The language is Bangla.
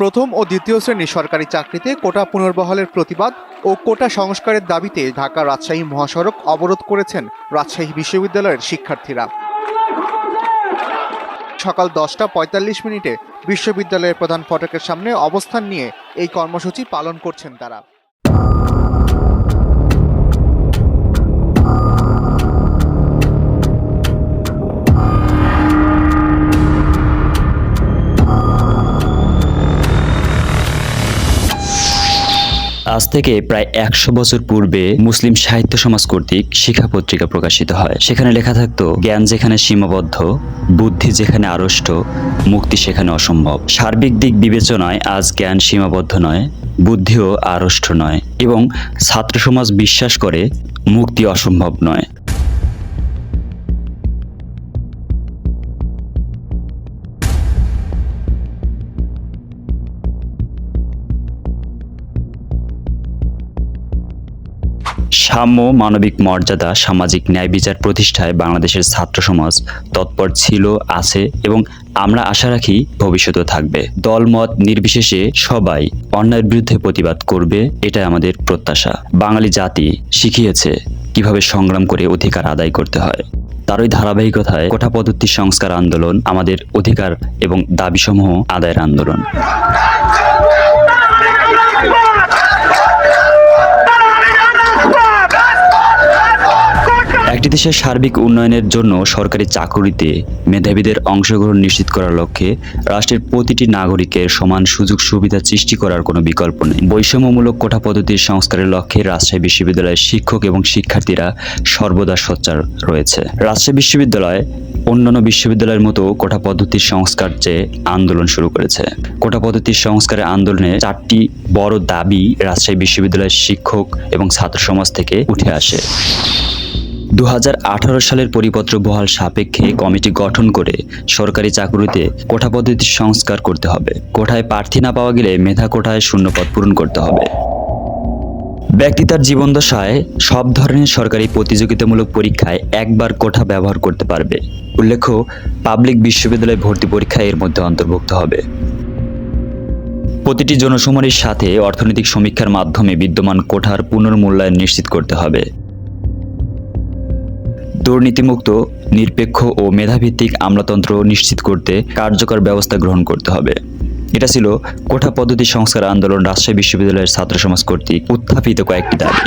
প্রথম ও দ্বিতীয় শ্রেণীর সরকারি চাকরিতে কোটা পুনর্বহালের প্রতিবাদ ও কোটা সংস্কারের দাবিতে ঢাকা রাজশাহী মহাসড়ক অবরোধ করেছেন রাজশাহী বিশ্ববিদ্যালয়ের শিক্ষার্থীরা। সকাল 10:45 বিশ্ববিদ্যালয়ের প্রধান ফটকের সামনে অবস্থান নিয়ে এই কর্মসূচি পালন করছেন তারা। আজ থেকে প্রায় 100 বছর পূর্বে মুসলিম সাহিত্য সমাজ কর্তৃক শিক্ষা পত্রিকা প্রকাশিত হয়। সেখানে লেখা থাকতো, জ্ঞান যেখানে সীমাবদ্ধ, বুদ্ধি যেখানে আড়ষ্ট, মুক্তি সেখানে অসম্ভব। সার্বিক দিক বিবেচনায় আজ জ্ঞান সীমাবদ্ধ নয়, বুদ্ধিও আড়ষ্ট নয়, এবং ছাত্র সমাজ বিশ্বাস করে মুক্তি অসম্ভব নয়। সাম্য, মানবিক মর্যাদা, সামাজিক ন্যায় বিচার প্রতিষ্ঠায় বাংলাদেশের ছাত্র সমাজ তৎপর ছিল, আছে এবং আমরা আশা রাখি ভবিষ্যতেও থাকবে। দলমত নির্বিশেষে সবাই অন্যায়ের বিরুদ্ধে প্রতিবাদ করবে, এটাই আমাদের প্রত্যাশা। বাঙালি জাতি শিখিয়েছে কিভাবে সংগ্রাম করে অধিকার আদায় করতে হয়। তারই ধারাবাহিকতায় কোটা পদ্ধতি সংস্কার আন্দোলন আমাদের অধিকার এবং দাবিসমূহ আদায়ের আন্দোলন। একটি দেশের সার্বিক উন্নয়নের জন্য সরকারি চাকুরিতে মেধাবীদের অংশগ্রহণ নিশ্চিত করার লক্ষ্যে রাষ্ট্রের প্রতিটি নাগরিকের সমান সুযোগ সুবিধা সৃষ্টি করার কোনো বিকল্প নেই। বৈষম্যমূলক কোটা পদ্ধতির সংস্কারের লক্ষ্যে রাজশাহী বিশ্ববিদ্যালয়ের শিক্ষক এবং শিক্ষার্থীরা সর্বদা সোচ্চার রয়েছে। রাজশাহী বিশ্ববিদ্যালয় অন্যান্য বিশ্ববিদ্যালয়ের মতো কোটা পদ্ধতির সংস্কার চেয়ে আন্দোলন শুরু করেছে। কোটা পদ্ধতির সংস্কারের আন্দোলনে 4টি বড় দাবি রাজশাহী বিশ্ববিদ্যালয়ের শিক্ষক এবং ছাত্র সমাজ থেকে উঠে আসে। 2018 সালের পরিপত্র বহাল সাপেক্ষে কমিটি গঠন করে সরকারি চাকুরিতে কোটা পদ্ধতির সংস্কার করতে হবে। কোটায় প্রার্থী না পাওয়া গেলে মেধা কোটায় শূন্যপদ পূরণ করতে হবে। ব্যক্তি তার জীবনদশায় সব ধরনের সরকারি প্রতিযোগিতামূলক পরীক্ষায় একবার কোটা ব্যবহার করতে পারবে। উল্লেখ্য, পাবলিক বিশ্ববিদ্যালয় ভর্তি পরীক্ষা এর মধ্যে অন্তর্ভুক্ত হবে। প্রতিটি জনশুমারির সাথে অর্থনৈতিক সমীক্ষার মাধ্যমে বিদ্যমান কোটার পুনর্মূল্যায়ন নিশ্চিত করতে হবে। দুর্নীতিমুক্ত, নিরপেক্ষ ও মেধাভিত্তিক আমলাতন্ত্র নিশ্চিত করতে কার্যকর ব্যবস্থা গ্রহণ করতে হবে। এটা ছিল কোটা পদ্ধতি সংস্কার আন্দোলন রাজশাহী বিশ্ববিদ্যালয়ের ছাত্র সমাজ কর্তৃক উত্থাপিত কয়েকটি দাবি।